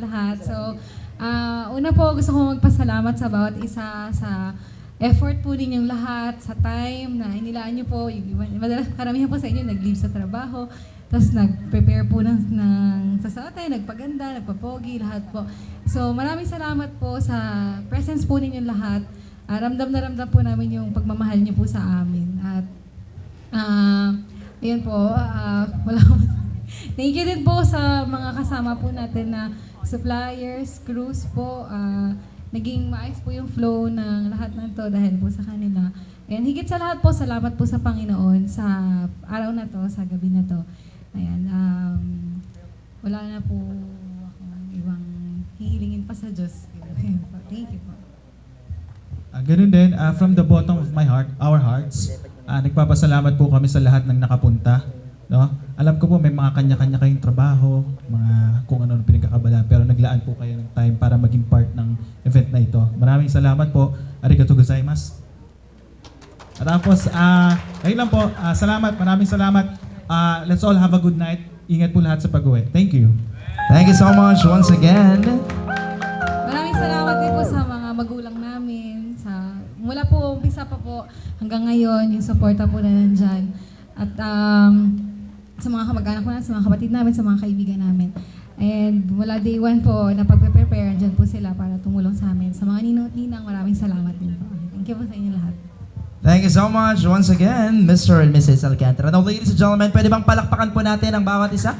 lahat. So, una po gusto ko magpasalamat sa bawat isa sa effort po ninyong lahat, sa time na inilaan nyo po. Madalas karamihan po sa inyo nag-leave sa trabaho, tapos nag-prepare po ng sasatay, nagpaganda, nagpapogi, lahat po. So, maraming salamat po sa presence po ninyong lahat. Ramdam na ramdam po namin yung pagmamahal niyo po sa amin. At, ayun po, wala ko. Thank you din po sa mga kasama po natin na suppliers, crews po. Naging maayos po yung flow ng lahat ng to dahil po sa kanila. And higit sa lahat po, salamat po sa Panginoon sa araw na to, sa gabi na to. Ayan, wala na po akong ibang hihilingin pa sa Diyos. Thank you po. Ganun din, from the bottom of my heart, our hearts, nagpapasalamat po kami sa lahat ng nakapunta. No? Alam ko po may mga kanya-kanya kayong trabaho, mga kung ano pinagkakabala, pero naglaan po kayo ng time para maging part ng event na ito. Maraming salamat po. Arigatou gozaimasu. At tapos, ayun lang po, salamat, maraming salamat. Let's all have a good night. Ingat po lahat sa pag-uwi. Thank you. Thank you so much once again. Maraming salamat din po sa mga magulang namin. Mula po, umpisa pa po hanggang ngayon, yung suporta po na nandyan. At sa mga kamag-anak ko na, sa mga kapatid namin, sa mga kaibigan namin. And mula day one po, na pagpe-prepare, andyan po sila para tumulong sa amin. Sa mga ninang, maraming salamat din po. Thank you po sa inyo lahat. Thank you so much once again, Mr. and Mrs. Alcantara. Now, ladies and gentlemen, pwede bang palakpakan po natin ang bawat isa?